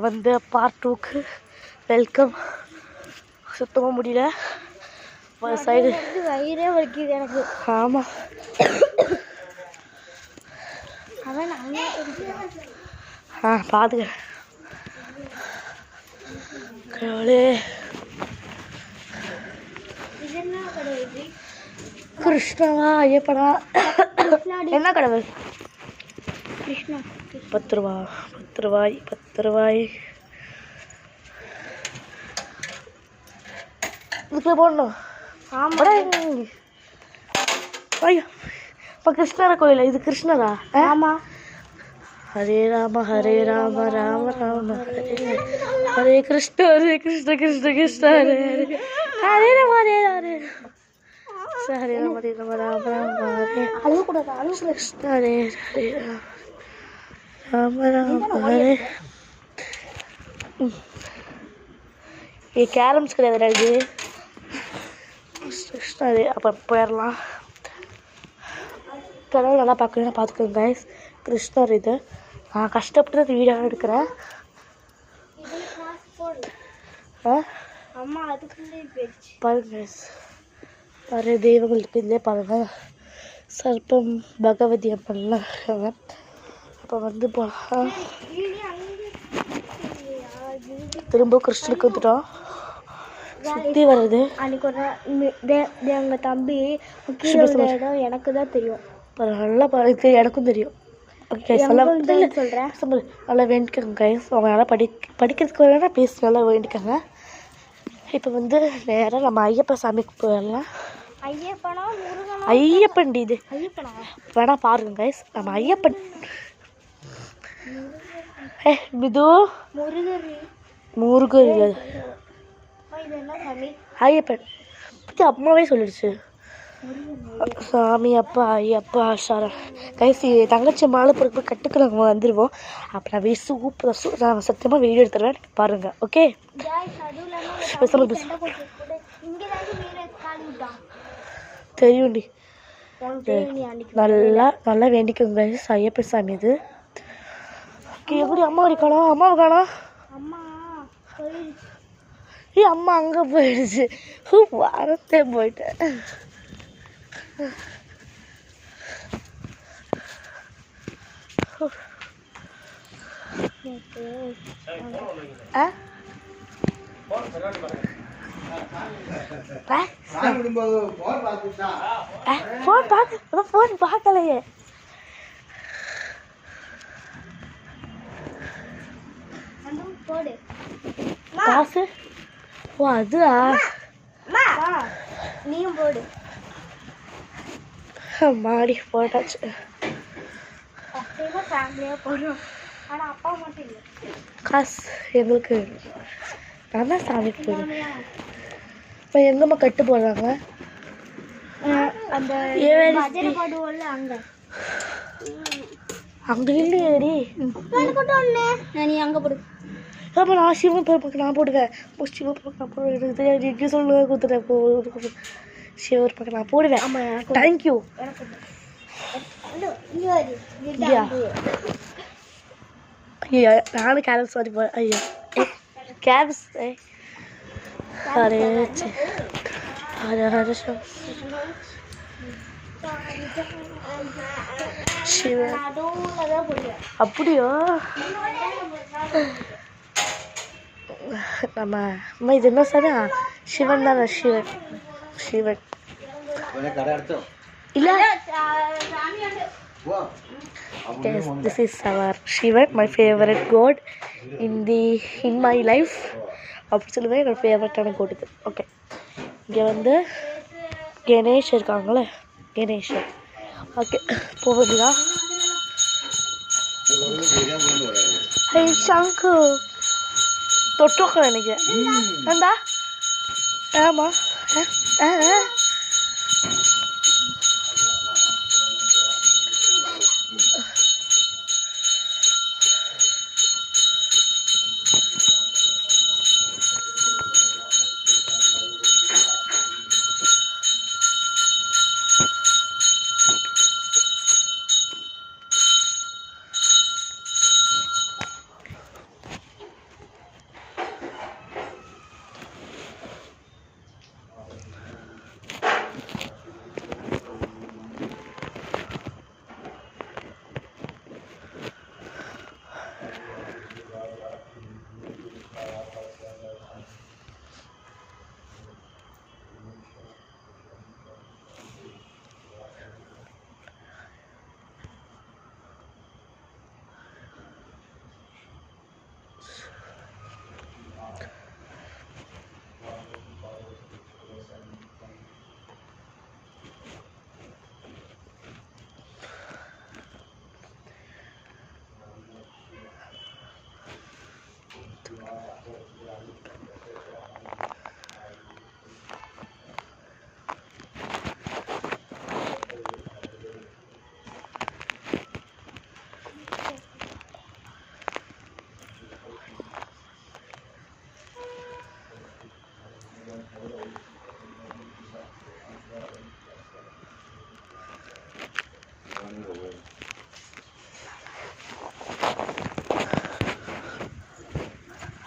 வந்து பார்ட் 2க்கு வெல்கம். சுத்தமாக முடியல ஒரு சைடு, வயிறே வலிக்குது எனக்கு. ஆமாம் பார்த்துக்க கடவுளே. கிருஷ்ணவா ஐயப்பனா என்ன கடவுள்? கிருஷ்ணா. 10 ரூபா 10 ரூபாய் 10 ரூபாய் இதுக்குள்ள போடணும். ஐயோ இப்போ கிருஷ்ணர கோயில், இது கிருஷ்ணரா? ஆமாம். ஹரே ராம ராம ராம ஹரே ஹரே கிருஷ்ண கிருஷ்ண கிருஷ்ண ஹரே ஹரே ஹரே ராம ஹரே ஹரே ஹரே ராம ராம ஹரே கிருஷ்ண ஹரே ஹரே ராம ராம ஹரே. கேரம்ஸ் கிடையாதுடா இது. கிருஷ்ணர் அப்புறம் போயிடலாம். கடவுள் நல்லா பார்க்கணும், பார்த்துக்கோங்க கைஸ். கிருஷ்ணர் இது நான் கஷ்டப்பட்டு வீடியோ எடுக்கிறேன். பாருங்க கைஸ், நிறைய தெய்வங்கள் இருக்குது இதிலே பாருங்க. சர்ப்பம் பகவதி அம்மன்லாம் இருக்காங்க. இப்போ வந்து போகலாம். திரும்ப கிருஷ்ணருக்கு வந்துட்டோம். சுற்றி வருது. அன்னைக்கு ஒரு எங்கள் தம்பி இடம் எனக்கு தான் தெரியும். நல்லா பாருங்க, எனக்கும் தெரியும். ஓகே சொல்கிறேன். நல்லா வேண்டிக்கோங்க கைஸ். அவங்க நல்லா படிக்கிறதுக்கு வேணா பேசி நல்லா வேண்டிக்கோங்க. இப்போ வந்து நேராக நம்ம ஐயப்பன் சாமிக்கு போயிடலாம். ஐயப்பன் இது வேணா பாருங்க கைஸ். நம்ம ஐயப்பன் மிது முருகர் இல்லை ஐயப்பன் பற்றி அம்மாவே சொல்லிடுச்சு. சாமி அப்பா ஐயப்பா ஆஷாரா கைஸ். தங்கச்சி மாலை பொறுப்பு கட்டுக்கு நாங்கள் வந்துடுவோம். அப்புறம் சூப்பர் நான் சத்தியமாக வீடியோ எடுத்துருவேன், பாருங்கள். ஓகே தெரியும்டி. நல்லா நல்லா வேண்டிக்கோங்க கைஸ். ஐயப்பன் சாமி இது. ஓகே எப்படி அம்மாவை காணோம்? அம்மாவை காணோம். அம்மா அங்கே போயிடுச்சு. வாரத்தே போயிட்டேன். ஃபோன் பார்க்கலையே. காசு ஓ அதுவா? நீயும் போடு. மாடி போட்டாச்சு. ஃபேமிலியாக போடுறோம். ஆனால் அப்பா மட்டும் இல்லை. காசு எங்களுக்கு நான் தான் சாமிக்கு போடுவேன். இப்போ எங்கம்மா கட்டு போடுறாங்க? அந்த போடுவோம்ல அங்கே. அங்கே இல்லையேடி. நீ அங்கே போடு. அப்போ நான் சிவன் பிறப்புக்கு நான் போடுவேன். சிவன் பிறப்பு நான் போடுவேன். எனக்கு தெரியாது, எப்படி சொல்லுவேன் கொடுத்துட்டேன். சிவர் பக்கம் நான் போடுவேன். ஆமாம் தேங்க்யூ. ஐயா நானும் கேரம்ஸ் மாதிரி போகிறேன். ஐயோ கேரம்ஸ் அரே ஹர சிவன் அப்படியோ? நம்ம அம்மா இது என்ன சார்? சிவன் தானே? சிவன் சிவன் இல்லை. Yes, this is our Shivan, my favorite god in my life. அப்படி சொல்லுவேன், என்னோட ஃபேவரட்டான கோட் இது. ஓகே இங்கே வந்து கணேஷ் இருக்காங்களே, கணேஷர். ஓகே போகுதுதா. ஹே சங்கு தொட்டோக்க எனக்கு ஏண்டா? ஆமாம்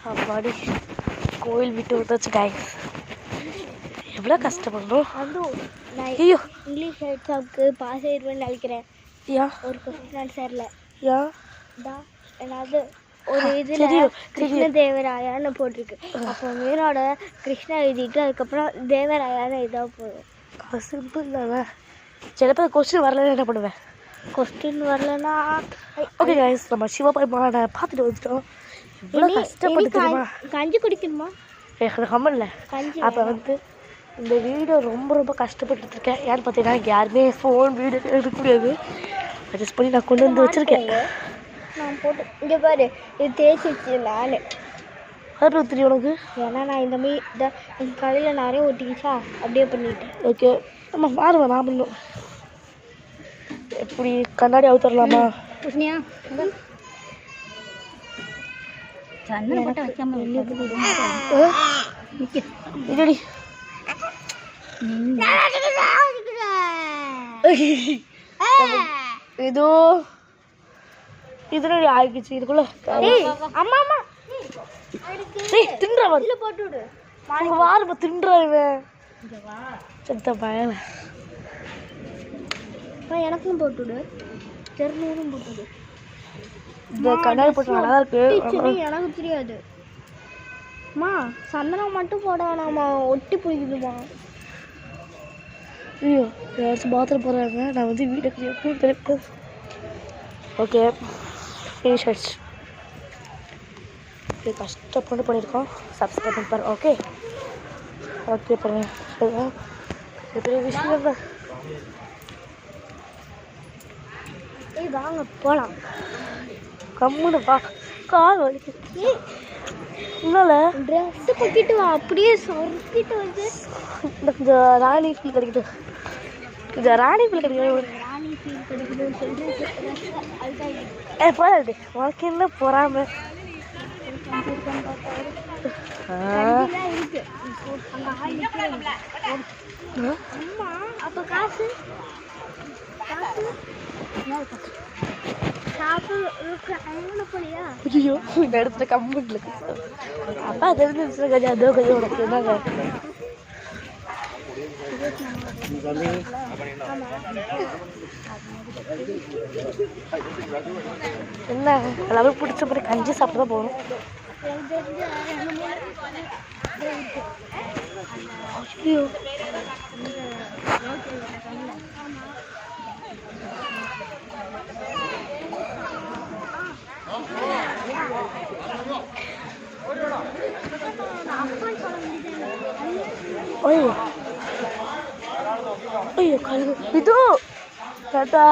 அப்பாடி கோயில் விட்டு விட்டாச்சு கைஸ். எவ்வளோ கஷ்டப்படணும். ஐயோ இங்கிலீஷ் எக்ஸாமுக்கு பாஸ் ஆயிடுவேன்னு நினைக்கிறேன். ஏன் ஒரு கொஸ்டின் ஆன்சரில் ஏன் ஏதாவது ஒரு இதில் கிருஷ்ணதேவராயான்னு போட்டிருக்கு. அப்போ மீனோட கிருஷ்ணா எழுதிட்டு அதுக்கப்புறம் தேவராயான்னு இதாக போதும். சிம்பிள் தானே. சிலப்போ கொஸ்டின் வரலன்னு என்ன பண்ணுவேன்? கொஸ்டின் வரலன்னா ஓகே கைஸ், நம்ம சிவபெருமானை பார்த்துட்டு வந்துட்டோம். இவ்வளோ கஷ்டப்பட்டு கஞ்சி குடிக்கணுமா? கம்மல்ல. கஞ்சி அப்போ வந்து இந்த வீடியோ ரொம்ப கஷ்டப்பட்டுருக்கேன். ஏன்னு பார்த்தீங்கன்னா யாருமே ஃபோன் வீடியோ எடுக்க முடியாது. அட்ஜஸ்ட் பண்ணி நான் கொண்டு வந்து வச்சுருக்கேன். நான் போட்டு இங்கே பாரு, இது தேய்ச்சி வச்சு நான் அது தெரியும் உனக்கு. ஏன்னா நான் இந்த எங்கள் கடையில் நிறைய ஒட்டிக்கிச்சா அப்படியே பண்ணிட்டேன். ஓகே நம்ம மாறுவேன். நான் பண்ணும் எப்படி கண்ணாடி அவுத்தரலாமா? இதுடி இதோ இதுனடி ஆகிடுச்சு. இதுக்குள்ள அம்மா அம்மா தின்ற போட்டு விடு. வாரப்ப தின்றாருவேன் செத்த பயல. எனக்கும் போட்டு விடு. தெருநூறும் போட்டு விடு. இந்த கண்ணாடி போட்டு நல்லா இருக்கு. எனக்கு தெரியாது. அம்மா சந்தனம் மட்டும் போட வேணாம்மா, ஒட்டி பிடிக்குதுமா. ஐயோ யாராச்சும் பாத்ரூம் போகிறாங்க. நான் வந்து வீட்டுக்கு ஓகே ஃபினிஷ் ஆயிடுச்சு. கஷ்டப்பட்டு பண்ணியிருக்கோம். சப்ஸ்கிரைப் பண்ணி பாரு. ஓகே ஓகே பண்ணுங்க. பெரிய விஷயம் தான். வாங்க போகலாம். கம்முன்னு வா, கால் வலிக்குது. இன்னொல்ல ட்ரெஸ்ஸு பக்கிட்டு வா, அப்படியே சொருக்கிட்டு வந்து இந்த ராணி ஃபீல் கிடைக்கிட்டு. இந்த ராணி ஃபீல் கிடைக்கிது. ராணி ஃபீல் கிடைக்கணும்னு சொல்லிட்டு போராடு உனக்கு என்ன பொறாம. இருக்கு. அம்மா அப்போ காசு ஐயோ இந்த இடத்துல கம்பெனியில் அப்பா தெரிஞ்சிருச்சு. கொஞ்சம் அதோ கொஞ்சம் உனக்கு என்னங்க என்ன எல்லாரும் பிடிச்ச மாதிரி கஞ்சி சாப்பிட்டு தான் போகணும். ஐயோ ஐயோ ஐயோ கழுகு இது தாத்தா.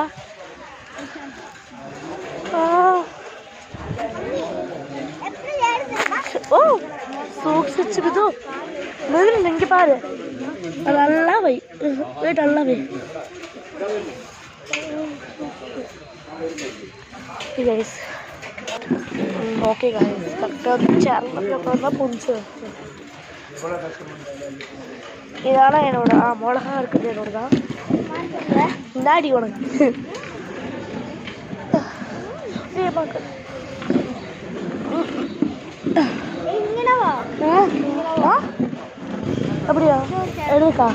ஓ சூக்ஷிச்சு இது முதல்ல இங்கே பாரு. நல்லா வை வெயிட் நல்லா வை. கைஸ் ஓகே கைஸ் கரெக்டாக சேர்ந்ததுக்கப்புறம் தான் புரிஞ்சு. இதெல்லாம் என்னோட மிளகா இருக்குது என்னோட தான். முன்னாடி உனக்கு அப்படியா எடுக்கா.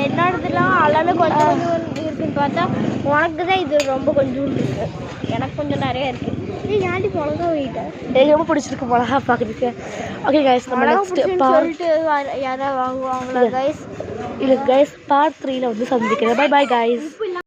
என்னோடதுலாம் அளவு கொஞ்சம் இருக்குன்னு பார்த்தா உனக்கு தான் இது ரொம்ப கொஞ்சம் இருக்கு. எனக்கு கொஞ்சம் நிறைய இருக்கு. ஏன்டி மிளகா வைட்டேன். எனக்கு ரொம்ப பிடிச்சிருக்கு மிளகா பார்க்குறதுக்கு. ஓகே கைஸ் நம்ம சொல்லிட்டு யாராவது வாங்குவாங்களா கைஸ்? இல்லை கைஸ் பார்ட் 3ல வந்து சந்திக்கிறேன். Bye bye guys.